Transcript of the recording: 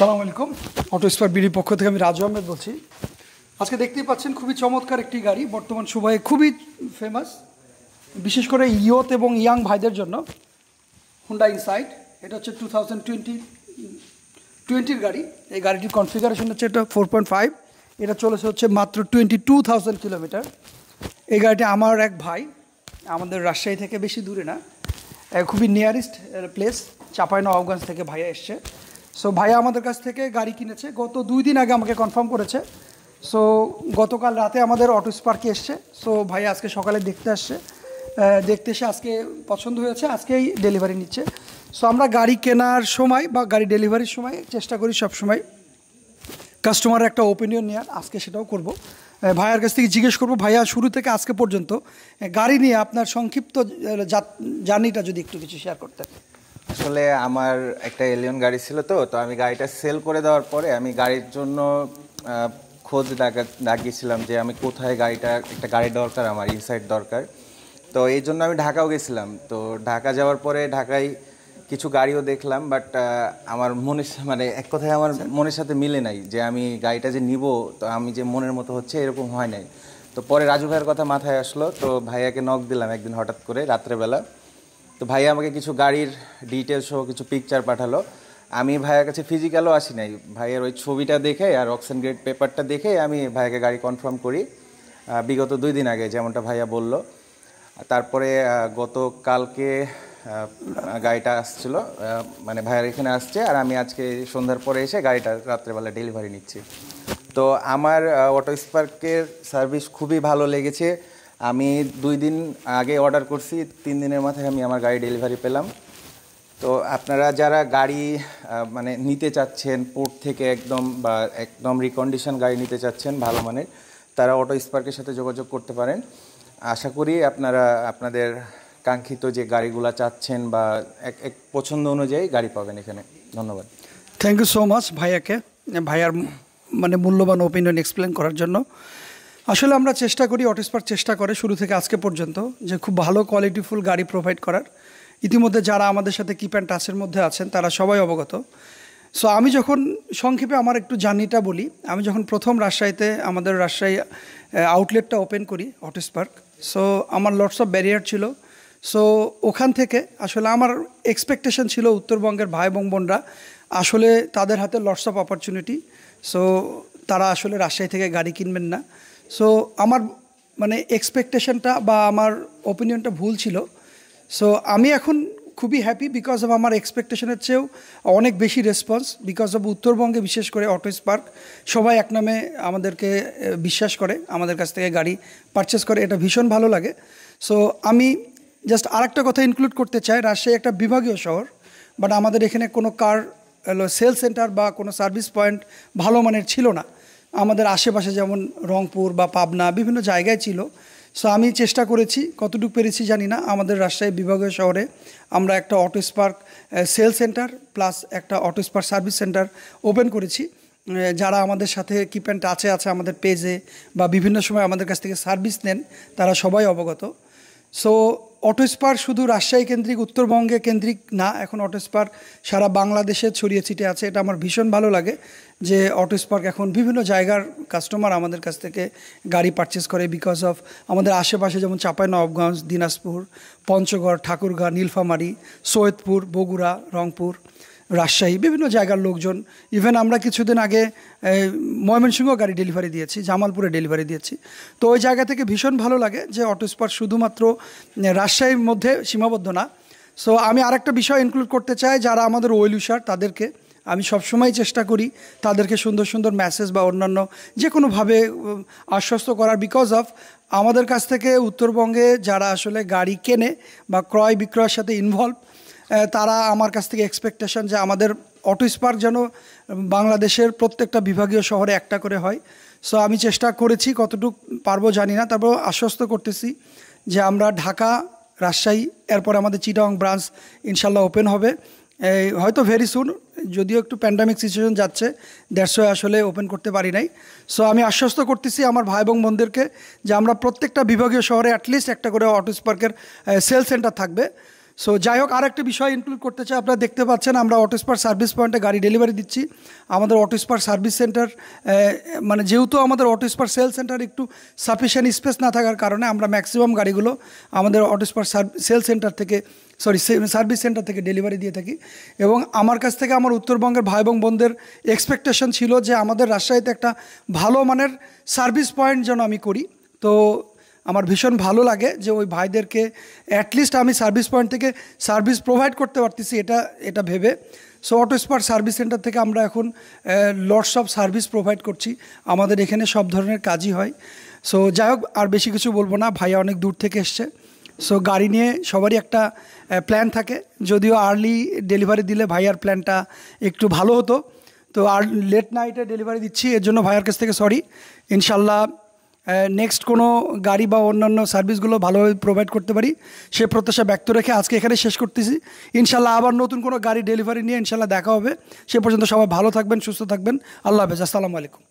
আসসালামু আলাইকুম। Auto spare বিডির পক্ষ থেকে আমি রাজু আহমেদ বলছি। আজকে দেখতেই পাচ্ছেন খুবই চমৎকার একটি গাড়ি, বর্তমান সময়ে খুবই ফেমাস, বিশেষ করে ইয়থ এবং ইয়াং ভাইদের জন্য। হুন্ডা ইনসাইট, এটা হচ্ছে 2020 গাড়ি। এই গাড়িটির কনফিগারেশন হচ্ছে এটা 4.5, এটা চলেছে হচ্ছে মাত্র 22,000 কিলোমিটার। এই গাড়িটি আমার এক ভাই, আমাদের রাজশাহী থেকে বেশি দূরে না, খুবই নিয়ারেস্ট প্লেস চাঁপাইনবাবগঞ্জ থেকে ভাইয়া এসছে। সো ভাইয়া আমাদের কাছ থেকে গাড়ি কিনেছে, গত 2 দিন আগে আমাকে কনফার্ম করেছে। সো গতকাল রাতে আমাদের অটো স্পার্কে এসছে। সো ভাইয়া আজকে সকালে দেখতে আসছে, দেখতে এসে আজকে পছন্দ হয়েছে, আজকেই ডেলিভারি নিচ্ছে। সো আমরা গাড়ি কেনার সময় বা গাড়ি ডেলিভারির সময় চেষ্টা করি সবসময় কাস্টমারের একটা ওপিনিয়ন নেওয়ার। আজকে সেটাও করব। ভাইয়ার কাছ থেকে জিজ্ঞেস করবো, ভাইয়া শুরু থেকে আজকে পর্যন্ত গাড়ি নিয়ে আপনার সংক্ষিপ্ত জার্নিটা যদি একটু কিছু শেয়ার করতেন। আসলে আমার একটা এলিয়ন গাড়ি ছিল, তো আমি গাড়িটা সেল করে দেওয়ার পরে আমি গাড়ির জন্য খোঁজ লাগিয়েছিলাম যে আমি কোথায় একটা গাড়ি দরকার, আমার ইনসাইট দরকার। তো এই জন্য আমি ঢাকাও গেছিলাম। তো ঢাকা যাওয়ার পরে ঢাকায় কিছু গাড়িও দেখলাম, বাট আমার এক কথায় আমার মনের সাথে মিলে নাই যে আমি গাড়িটা যে নিব, তো আমি যে মনের মতো হচ্ছে এরকম হয় নাই। তো পরে রাজু ভাইয়ের কথা মাথায় আসলো, তো ভাইয়াকে নক দিলাম একদিন হঠাৎ করে রাত্রেবেলা। তো ভাইয়া আমাকে কিছু গাড়ির ডিটেলস সহ কিছু পিকচার পাঠালো। আমি ভাইয়ের কাছে ফিজিক্যালও আসি নাই, ভাইয়ের ওই ছবিটা দেখে আর অকশন গ্রেড পেপারটা দেখে আমি ভাইয়াকে গাড়ি কনফার্ম করি বিগত 2 দিন আগে, যেমনটা ভাইয়া বলল। তারপরে গতকালকে গাড়িটা আসছিল, ভাইয়ার এখানে আসছে, আর আমি আজকে সন্ধ্যার পরে এসে গাড়িটা রাত্রেবেলা ডেলিভারি নিচ্ছি। তো আমার অটো স্পার্কের সার্ভিস খুবই ভালো লেগেছে। আমি 2 দিন আগে অর্ডার করছি, 3 দিনের মাথায় আমি আমার গাড়ি ডেলিভারি পেলাম। তো আপনারা যারা গাড়ি নিতে চাচ্ছেন পোর্ট থেকে একদম রিকন্ডিশন গাড়ি নিতে চাচ্ছেন ভালো মানের, তারা অটো স্পার্কের সাথে যোগাযোগ করতে পারেন। আশা করি আপনারা আপনাদের কাঙ্ক্ষিত যে গাড়িগুলো চাচ্ছেন বা এক পছন্দ অনুযায়ী গাড়ি পাবেন এখানে। ধন্যবাদ। থ্যাংক ইউ সো মাচ ভাইয়ার মূল্যবান ওপিনিয়ন এক্সপ্লেন করার জন্য। আসলে আমরা চেষ্টা করি, অটো স্পার্ক চেষ্টা করে শুরু থেকে আজকে পর্যন্ত যে খুব ভালো কোয়ালিটিফুল গাড়ি প্রোভাইড করার। ইতিমধ্যে যারা আমাদের সাথে কিপ অ্যান্ড টাচের মধ্যে আছেন তারা সবাই অবগত। সো আমি যখন সংক্ষেপে আমার একটু জার্নিটা বলি, আমি যখন প্রথম রাজশাহীতে আমাদের রাজশাহী আউটলেটটা ওপেন করি অটো স্পার্ক, সো আমার লটস অফ ব্যারিয়ার ছিল। সো ওখান থেকে আসলে আমার এক্সপেকটেশন ছিল উত্তরবঙ্গের ভাই এবং বোনরা আসলে তাদের হাতে লটস অফ অপরচুনিটি, সো তারা আসলে রাজশাহী থেকে গাড়ি কিনবেন না। সো আমার এক্সপেকটেশনটা বা আমার ওপিনিয়নটা ভুল ছিল। সো আমি এখন খুবই হ্যাপি বিকজ অফ আমার এক্সপেকটেশনের চেয়েও অনেক বেশি রেসপন্স, বিকজ অফ উত্তরবঙ্গে বিশেষ করে অটো স্পার্ক সবাই এক নামে আমাদেরকে বিশ্বাস করে, আমাদের কাছ থেকে গাড়ি পারচেস করে, এটা ভীষণ ভালো লাগে। সো আমি জাস্ট আরেকটা কথা ইনক্লুড করতে চাই, রাজশাহী একটা বিভাগীয় শহর, বাট আমাদের এখানে কোনো কার সেল সেন্টার বা কোনো সার্ভিস পয়েন্ট ভালো মানের ছিল না। আমাদের আশেপাশে যেমন রংপুর বা পাবনা বিভিন্ন জায়গায় ছিল। সো আমি চেষ্টা করেছি, কতটুকু পেরেছি জানি না, আমাদের রাজশাহী বিভাগীয় শহরে আমরা একটা auto spark sale centre plus একটা auto spark service centre open করেছি। যারা আমাদের সাথে কিপ অ্যান্ড টাচে আছে আমাদের পেজে বা বিভিন্ন সময় আমাদের কাছ থেকে সার্ভিস নেন তারা সবাই অবগত। সো অটো স্পার্ক শুধু রাজশাহী কেন্দ্রিক, উত্তরবঙ্গে কেন্দ্রিক না, এখন অটো স্পার্ক সারা বাংলাদেশে ছড়িয়ে ছিটে আছে। এটা আমার ভীষণ ভালো লাগে যে অটো স্পার্ক এখন বিভিন্ন জায়গার কাস্টমার আমাদের কাছ থেকে গাড়ি পারচেস করে বিকজ অফ আমাদের আশেপাশে যেমন চাঁপাইনবাবগঞ্জ, দিনাজপুর, পঞ্চগড়, ঠাকুরগাঁ, নীলফামারী, সৈয়দপুর, বগুড়া, রংপুর, রাজশাহী বিভিন্ন জায়গার লোকজন। ইভেন আমরা কিছুদিন আগে ময়মনসিংহ গাড়ি ডেলিভারি দিয়েছি, জামালপুরে ডেলিভারি দিয়েছি। তো ওই জায়গা থেকে ভীষণ ভালো লাগে যে অটো স্পার্ক শুধুমাত্র রাজশাহীর মধ্যে সীমাবদ্ধ না। সো আমি আরেকটা বিষয় ইনক্লুড করতে চাই, যারা আমাদের ওয়েল উইশার তাদেরকে আমি সবসময় চেষ্টা করি তাদেরকে সুন্দর সুন্দর মেসেজ বা অন্যান্য যে কোনোভাবে আশ্বস্ত করার, বিকজ অফ আমাদের কাছ থেকে উত্তরবঙ্গে যারা আসলে গাড়ি কেনে বা ক্রয় বিক্রয়ের সাথে ইনভলভ, তারা আমার কাছ থেকে এক্সপেকটেশন যে আমাদের অটো স্পার্ক যেন বাংলাদেশের প্রত্যেকটা বিভাগীয় শহরে একটা করে হয়। সো আমি চেষ্টা করেছি, কতটুকু পারবো জানি না, তারপর আশ্বস্ত করতেছি যে আমরা ঢাকা, রাজশাহী, এরপর আমাদের চিটাগং ব্রাঞ্চ ইনশাল্লাহ ওপেন হবে হয়তো ভেরি সুন, যদিও একটু প্যান্ডামিক সিচুয়েশন যাচ্ছে, দ্যাটস ওয়াই আসলে ওপেন করতে পারি নাই। সো আমি আশ্বস্ত করতেছি আমার ভাই এবং বোনদেরকে যে আমরা প্রত্যেকটা বিভাগীয় শহরে অ্যাটলিস্ট একটা করে অটো স্পার্কের সেল সেন্টার থাকবে। সো যাই হোক, আর একটা বিষয় ইনক্লুড করতে চাই, আপনারা দেখতে পাচ্ছেন আমরা অটোস্পার সার্ভিস পয়েন্টে গাড়ি ডেলিভারি দিচ্ছি। আমাদের অটোস্পার সার্ভিস সেন্টার মানে যেহেতু আমাদের অটোস্পার সেল সেন্টার একটু সাফিসিয়েন্ট স্পেস না থাকার কারণে আমরা ম্যাক্সিমাম গাড়িগুলো আমাদের অটোস্পার সেল সেন্টার থেকে সার্ভিস সেন্টার থেকে ডেলিভারি দিয়ে থাকি। এবং আমার কাছ থেকে আমার উত্তরবঙ্গের ভাই এবং বোনদের এক্সপেকটেশন ছিল যে আমাদের রাজশাহীতে একটা ভালো মানের সার্ভিস পয়েন্ট যেন আমি করি। তো আমার ভীষণ ভালো লাগে যে ওই ভাইদেরকে অ্যাটলিস্ট আমি সার্ভিস পয়েন্ট থেকে সার্ভিস প্রোভাইড করতে পারতেছি এটা ভেবে। সো অটোস্পার সার্ভিস সেন্টার থেকে আমরা এখন লটস অফ সার্ভিস প্রোভাইড করছি। আমাদের এখানে সব ধরনের কাজই হয়। সো যাই হোক, আর বেশি কিছু বলবো না, ভাইয়া অনেক দূর থেকে এসছে। সো গাড়ি নিয়ে সবারই একটা প্ল্যান থাকে, যদিও আর্লি ডেলিভারি দিলে ভাইয়ার প্ল্যানটা একটু ভালো হতো। তো আর লেট নাইটে ডেলিভারি দিচ্ছি, এর জন্য ভাইয়ার কাছ থেকে সরি। ইনশাল্লাহ নেক্সট কোনো গাড়ি বা অন্যান্য সার্ভিসগুলো ভালোভাবে প্রোভাইড করতে পারি সে প্রত্যাশা ব্যক্ত রেখে আজকে এখানে শেষ করতেছি। ইনশাল্লাহ আবার নতুন কোনো গাড়ি ডেলিভারি নিয়ে ইনশাল্লাহ দেখা হবে। সে পর্যন্ত সবাই ভালো থাকবেন, সুস্থ থাকবেন। আল্লাহ হাফেজ, আসসালামু আলাইকুম।